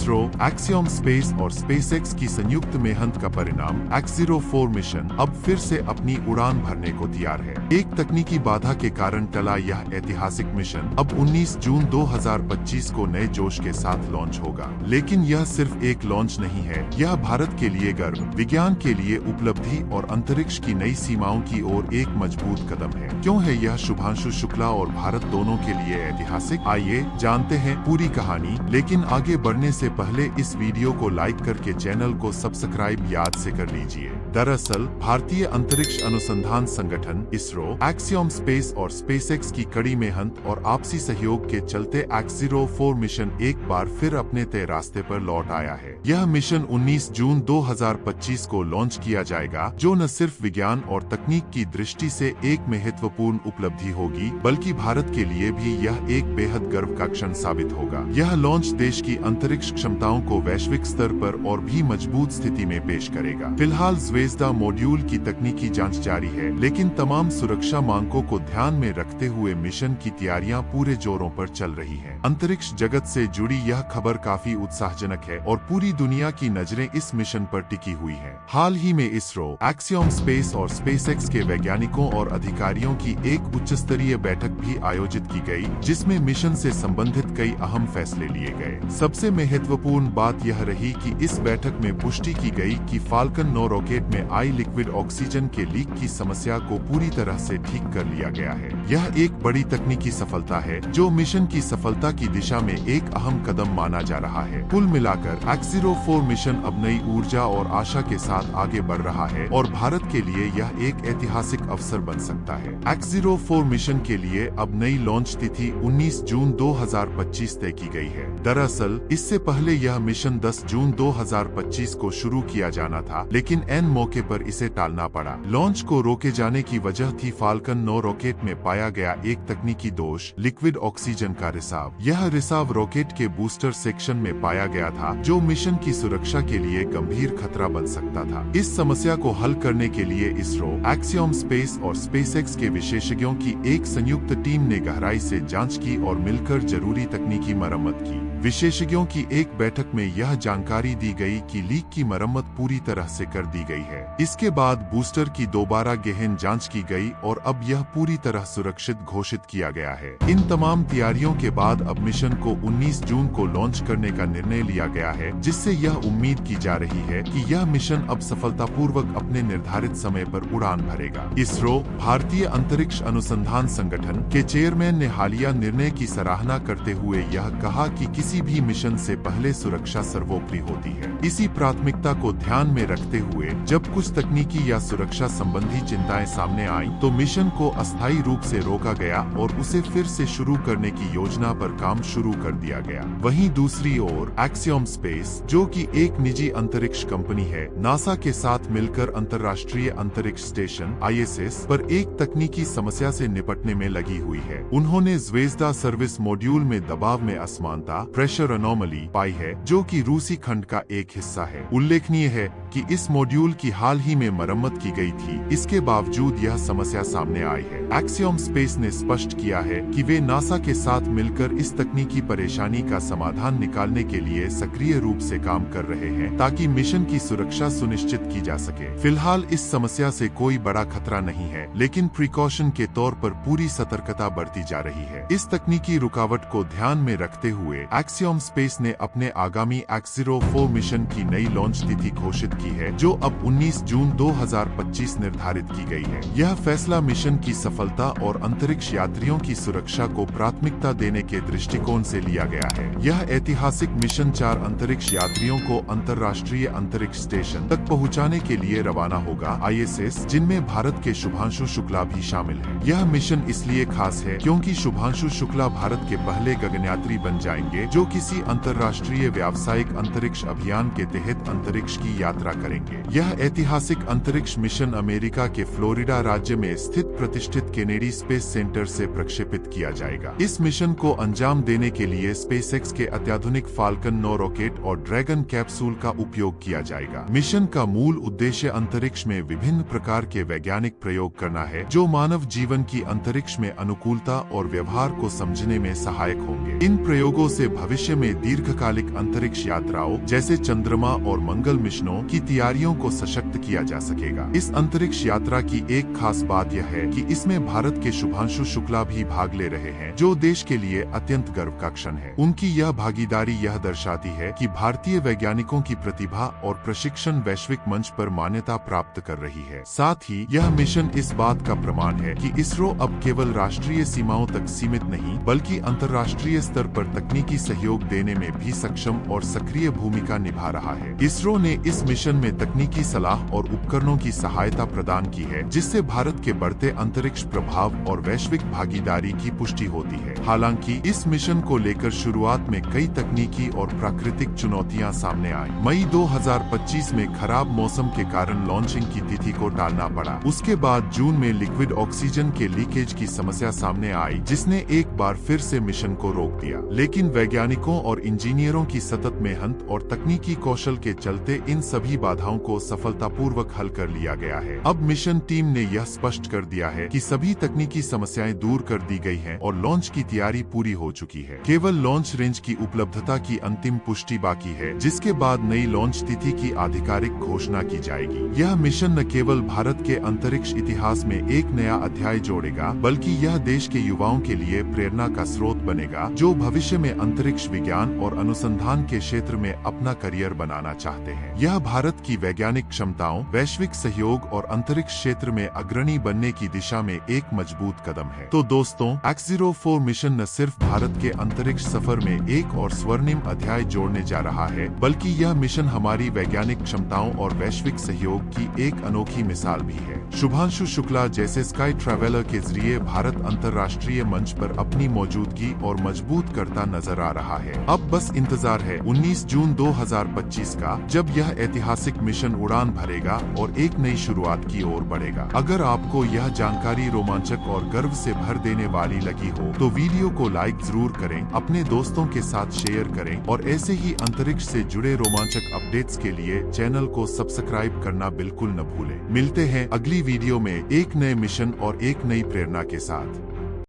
ISRO, axiom space और SpaceX की संयुक्त मेहनत का परिणाम X04 मिशन अब फिर से अपनी उड़ान भरने को तैयार है। एक तकनीकी बाधा के कारण टला यह ऐतिहासिक मिशन अब 19 जून 2025 को नए जोश के साथ लॉन्च होगा। लेकिन यह सिर्फ एक लॉन्च नहीं है, यह भारत के लिए गर्व, विज्ञान के लिए उपलब्धि और अंतरिक्ष की नई सीमाओं की ओर एक मजबूत कदम है। क्यों है यह शुभांशु शुक्ला और भारत दोनों के लिए ऐतिहासिक? आइए जानते हैं पूरी कहानी। लेकिन आगे बढ़ने से पहले इस वीडियो को लाइक करके चैनल को सब्सक्राइब याद से कर लीजिए। दरअसल भारतीय अंतरिक्ष अनुसंधान संगठन इसरो, एक्सियोम स्पेस और स्पेसएक्स की कड़ी मेहनत और आपसी सहयोग के चलते X04 मिशन एक बार फिर अपने तय रास्ते पर लौट आया है। यह मिशन 19 जून 2025 को लॉन्च किया जाएगा, जो न सिर्फ विज्ञान और तकनीक की दृष्टि से एक महत्वपूर्ण उपलब्धि होगी, बल्कि भारत के लिए भी यह एक बेहद गर्व का क्षण साबित होगा। यह लॉन्च देश की अंतरिक्ष क्षमताओं को वैश्विक स्तर पर और भी मजबूत स्थिति में पेश करेगा। फिलहाल ज़्वेज़दा मॉड्यूल की तकनीकी जांच जारी है, लेकिन तमाम सुरक्षा मानकों को ध्यान में रखते हुए मिशन की तैयारियां पूरे जोरों पर चल रही हैं। अंतरिक्ष जगत से जुड़ी यह खबर काफी उत्साहजनक है और पूरी दुनिया की नजरें इस मिशन पर टिकी हुई हैं। हाल ही में इसरो, एक्सियोम स्पेस और स्पेसएक्स के वैज्ञानिकों और अधिकारियों की एक उच्चस्तरीय बैठक भी आयोजित की गई, जिसमें मिशन से संबंधित कई अहम फैसले लिए गए। सबसे महत्वपूर्ण बात यह रही कि इस बैठक में पुष्टि की गई कि फाल्कन 9 रॉकेट में आई लिक्विड ऑक्सीजन के लीक की समस्या को पूरी तरह से ठीक कर लिया गया है। यह एक बड़ी तकनीकी सफलता है, जो मिशन की सफलता की दिशा में एक अहम कदम माना जा रहा है। कुल मिलाकर X04 मिशन अब नई ऊर्जा और आशा के साथ आगे बढ़ रहा है और भारत के लिए यह एक ऐतिहासिक अवसर बन सकता है। X04 मिशन के लिए अब नई लॉन्च तिथि 19 जून 2025 तय की गई है। दरअसल इससे पहले यह मिशन 10 जून 2025 को शुरू किया जाना था, लेकिन एन मौके पर इसे टालना पड़ा। लॉन्च को रोके जाने की वजह थी फाल्कन 9 रॉकेट में पाया गया एक तकनीकी दोष, लिक्विड ऑक्सीजन का रिसाव। यह रिसाव रॉकेट के बूस्टर सेक्शन में पाया गया था, जो मिशन की सुरक्षा के लिए गंभीर खतरा बन सकता था। इस समस्या को हल करने के लिए इसरो, एक्सियोम स्पेस और स्पेसएक्स के विशेषज्ञों की एक संयुक्त टीम ने गहराई से जांच की और मिलकर जरूरी तकनीकी मरम्मत की। विशेषज्ञों की एक बैठक में यह जानकारी दी गई कि लीक की मरम्मत पूरी तरह से कर दी गई है। इसके बाद बूस्टर की दोबारा गहन जांच की गई और अब यह पूरी तरह सुरक्षित घोषित किया गया है। इन तमाम तैयारियों के बाद अब मिशन को 19 जून को लॉन्च करने का निर्णय लिया गया है, जिससे यह उम्मीद की जा रही है कि यह मिशन अब सफलतापूर्वक अपने निर्धारित समय पर उड़ान भरेगा। इसरो, भारतीय अंतरिक्ष अनुसंधान संगठन के चेयरमैन ने हालिया निर्णय की सराहना करते हुए यह कहा कि किसी भी मिशन से पहले सुरक्षा सर्वोपरि होती है। इसी प्राथमिकता को ध्यान में रखते हुए जब कुछ तकनीकी या सुरक्षा संबंधी चिंताएं सामने आईं, तो मिशन को अस्थायी रूप से रोका गया और उसे फिर से शुरू करने की योजना पर काम शुरू कर दिया गया। वहीं दूसरी ओर एक्सियोम स्पेस, जो कि एक निजी अंतरिक्ष कंपनी है, नासा के साथ मिलकर अंतर्राष्ट्रीय अंतरिक्ष स्टेशन ISS पर एक तकनीकी समस्या से निपटने में लगी हुई है। उन्होंने ज़्वेज़दा सर्विस मॉड्यूल में दबाव में असमानता, प्रेशर अनोमली पाई है, जो कि रूसी खंड का एक हिस्सा है। उल्लेखनीय है कि इस मॉड्यूल की हाल ही में मरम्मत की गई थी, इसके बावजूद यह समस्या सामने आई है। एक्सियोम स्पेस ने स्पष्ट किया है कि वे नासा के साथ मिलकर इस तकनीकी परेशानी का समाधान निकालने के लिए सक्रिय रूप से काम कर रहे हैं, ताकि मिशन की सुरक्षा सुनिश्चित की जा सके। फिलहाल इस समस्या से कोई बड़ा खतरा नहीं है, लेकिन प्रिकॉशन के तौर पर पूरी सतर्कता बरती जा रही है। इस तकनीकी रुकावट को ध्यान में रखते हुए एक्सियोम स्पेस ने अपने आगामी X04 मिशन की नई लॉन्च तिथि घोषित की है, जो अब 19 जून 2025 निर्धारित की गई है। यह फैसला मिशन की सफलता और अंतरिक्ष यात्रियों की सुरक्षा को प्राथमिकता देने के दृष्टिकोण से लिया गया है। यह ऐतिहासिक मिशन 4 अंतरिक्ष यात्रियों को अंतर्राष्ट्रीय अंतरिक्ष स्टेशन तक पहुंचाने के लिए रवाना होगा, ISS, जिनमें भारत के शुभांशु शुक्ला भी शामिल है। यह मिशन इसलिए खास है क्योंकि शुभांशु शुक्ला भारत के पहले गगनयात्री बन जाएंगे, जो किसी अंतर्राष्ट्रीय व्यावसायिक अंतरिक्ष अभियान के तहत अंतरिक्ष की यात्रा यात्रा करेंगे। यह ऐतिहासिक अंतरिक्ष मिशन अमेरिका के फ्लोरिडा राज्य में स्थित प्रतिष्ठित केनेडी स्पेस सेंटर से प्रक्षेपित किया जाएगा। इस मिशन को अंजाम देने के लिए स्पेसएक्स के अत्याधुनिक फाल्कन 9 रॉकेट और ड्रैगन कैप्सूल का उपयोग किया जाएगा। मिशन का मूल उद्देश्य अंतरिक्ष में विभिन्न प्रकार के वैज्ञानिक प्रयोग करना है, जो मानव जीवन की अंतरिक्ष में अनुकूलता और व्यवहार को समझने में सहायक होंगे। इन प्रयोगों से भविष्य में दीर्घकालिक अंतरिक्ष यात्राओं जैसे चंद्रमा और मंगल मिशनों की तैयारियों को सशक्त किया जा सकेगा। इस अंतरिक्ष यात्रा की एक खास बात यह है कि इसमें भारत के शुभांशु शुक्ला भी भाग ले रहे हैं, जो देश के लिए अत्यंत गर्व का क्षण है। उनकी यह भागीदारी यह दर्शाती है कि भारतीय वैज्ञानिकों की प्रतिभा और प्रशिक्षण वैश्विक मंच पर मान्यता प्राप्त कर रही है। साथ ही यह मिशन इस बात का प्रमाण है कि इसरो अब केवल राष्ट्रीय सीमाओं तक सीमित नहीं, बल्कि अंतर्राष्ट्रीय स्तर पर तकनीकी सहयोग देने में भी सक्षम और सक्रिय भूमिका निभा रहा है। इसरो ने इस मिशन में तकनीकी सलाह और उपकरणों की सहायता प्रदान की है, जिससे भारत के बढ़ते अंतरिक्ष प्रभाव और वैश्विक भागीदारी की पुष्टि होती है। हालांकि इस मिशन को लेकर शुरुआत में कई तकनीकी और प्राकृतिक चुनौतियां सामने आई। मई 2025 में खराब मौसम के कारण लॉन्चिंग की तिथि को टालना पड़ा। उसके बाद जून में लिक्विड ऑक्सीजन के लीकेज की समस्या सामने आई, जिसने एक बार फिर से मिशन को रोक दिया। लेकिन वैज्ञानिकों और इंजीनियरों की सतत मेहनत और तकनीकी कौशल के चलते इन सभी बाधाओं को सफलतापूर्वक हल कर लिया गया है। अब मिशन टीम ने यह स्पष्ट कर दिया है कि सभी तकनीकी समस्याएं दूर कर दी गई हैं और लॉन्च की तैयारी पूरी हो चुकी है। केवल लॉन्च रेंज की उपलब्धता की अंतिम पुष्टि बाकी है, जिसके बाद नई लॉन्च तिथि की आधिकारिक घोषणा की जाएगी। यह मिशन न केवल भारत के अंतरिक्ष इतिहास में एक नया अध्याय जोड़ेगा, बल्कि यह देश के युवाओं के लिए प्रेरणा का स्रोत बनेगा, जो भविष्य में अंतरिक्ष विज्ञान और अनुसंधान के क्षेत्र में अपना करियर बनाना चाहते हैं। यह भारत की वैज्ञानिक क्षमताओं, वैश्विक सहयोग और अंतरिक्ष क्षेत्र में अग्रणी बनने की दिशा में एक मजबूत कदम है। तो दोस्तों, X04 मिशन न सिर्फ भारत के अंतरिक्ष सफर में एक और स्वर्णिम अध्याय जोड़ने जा रहा है, बल्कि यह मिशन हमारी वैज्ञानिक क्षमताओं और वैश्विक सहयोग की एक अनोखी मिसाल भी है। शुभांशु शुक्ला जैसे स्काई ट्रैवलर के जरिए भारत अंतर्राष्ट्रीय मंच पर अपनी मौजूदगी और मजबूत करता नजर आ रहा है। अब बस इंतजार है 19 जून 2025 का, जब यह ऐतिहासिक मिशन उड़ान भरेगा और एक नई शुरुआत की ओर बढ़ेगा। अगर आपको यह जानकारी रोमांचक और गर्व से भर देने वाली लगी हो, तो वीडियो को लाइक जरूर करें, अपने दोस्तों के साथ शेयर करें और ऐसे ही अंतरिक्ष से जुड़े रोमांचक अपडेट्स के लिए चैनल को सब्सक्राइब करना बिल्कुल न भूलें। मिलते हैं अगली वीडियो में एक नए मिशन और एक नई प्रेरणा के साथ।